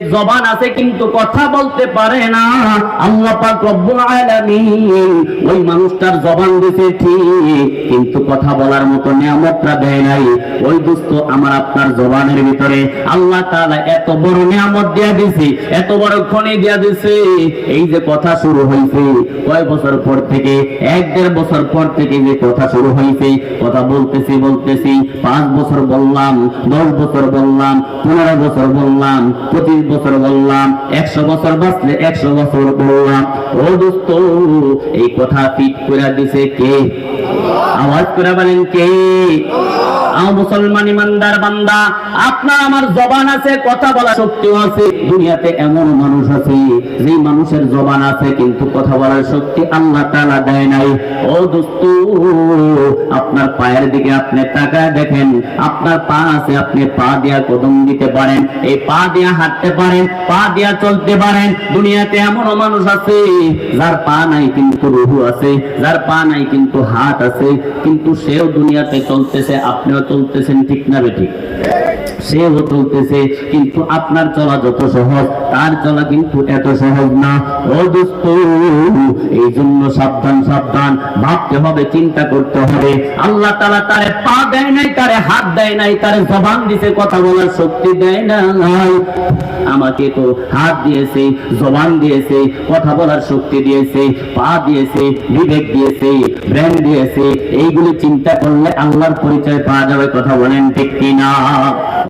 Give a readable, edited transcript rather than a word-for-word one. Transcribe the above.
জবান আছে কিন্তু কথা বলতে পারে না। আল্লাহ পাক রব্বুল আলামিন ওই মানুষটার জবান দিয়েছে ঠিক, কিন্তু কথা বলার মতো নিয়ামতটা দেয় নাই। ওই দোস্ত আমার আপনার জবানের ভিতরে আল্লাহ তাআলা এত বড় নিয়ামত দিয়া দিয়েছে, এত বড় খনি দিয়া দিয়েছে। এই যে কথা শুরু হয়েছে কয় বছর পর থেকে, 1-1.5 বছর পর থেকে যে কথা শুরু হয়েছে, কথা বলতেছি 5 বছর বললাম, 10 বছর বললাম, 15 বছর বললাম, 25 বছর বললাম, 100 বছর বাঁচলে 100 বছর বললাম। ও দোস্ত, এই কথা ফিট করে দিছে কে? আওয়াজ করে বলেন কে? মুসলমান ইমানদার বান্দা, আপনার আমার জবান আছে, কথা বলার শক্তিও আছে। দুনিয়াতে এমন মানুষ আছে যে মানুষের জবান আছে কিন্তু কথা বলার শক্তি আল্লাহ তাআলা দেয় নাই। ও দোস্ত, আপনার পায়ের দিকে আপনি তাকায় দেখেন, আপনার পা আছে, আপনি পা দিয়া কদম দিতে পারেন, এই পা দিয়া হাঁটতে পারেন, পা দিয়া চলতে পারেন। দুনিয়াতে এমন মানুষ আছে যার পা নাই কিন্তু রূহ আছে, যার পা নাই কিন্তু হাত আছে, কিন্তু সেও দুনিয়াতে চলতেছে, আপনিও চলতেছেন, ঠিক না বেঠিক? সেও চলতেছে, কিন্তু আপনার চলা যত সহজ তার চলা কিন্তু এত সহজ না। ও দোস্ত, এই জন্য সাবধান সাবধান, ভাবতে হবে, চিন্তা করতে হবে। আল্লাহ তাআলা তারে পা দেয় নাই, তারে হাত দেয় নাই, তারে জবান দিয়েছে, কথা বলার শক্তি দেয় নাই। আমাকে তো হাত দিয়েছে, জবান দিয়েছে, কথা বলার শক্তি দিয়েছে, পা দিয়েছে, বিবেক দিয়েছে, ব্রেন দিয়েছে। এইগুলি চিন্তা করলে আল্লাহর পরিচয় পাওয়া যাবে। কথা বলেন ঠিক কিনা?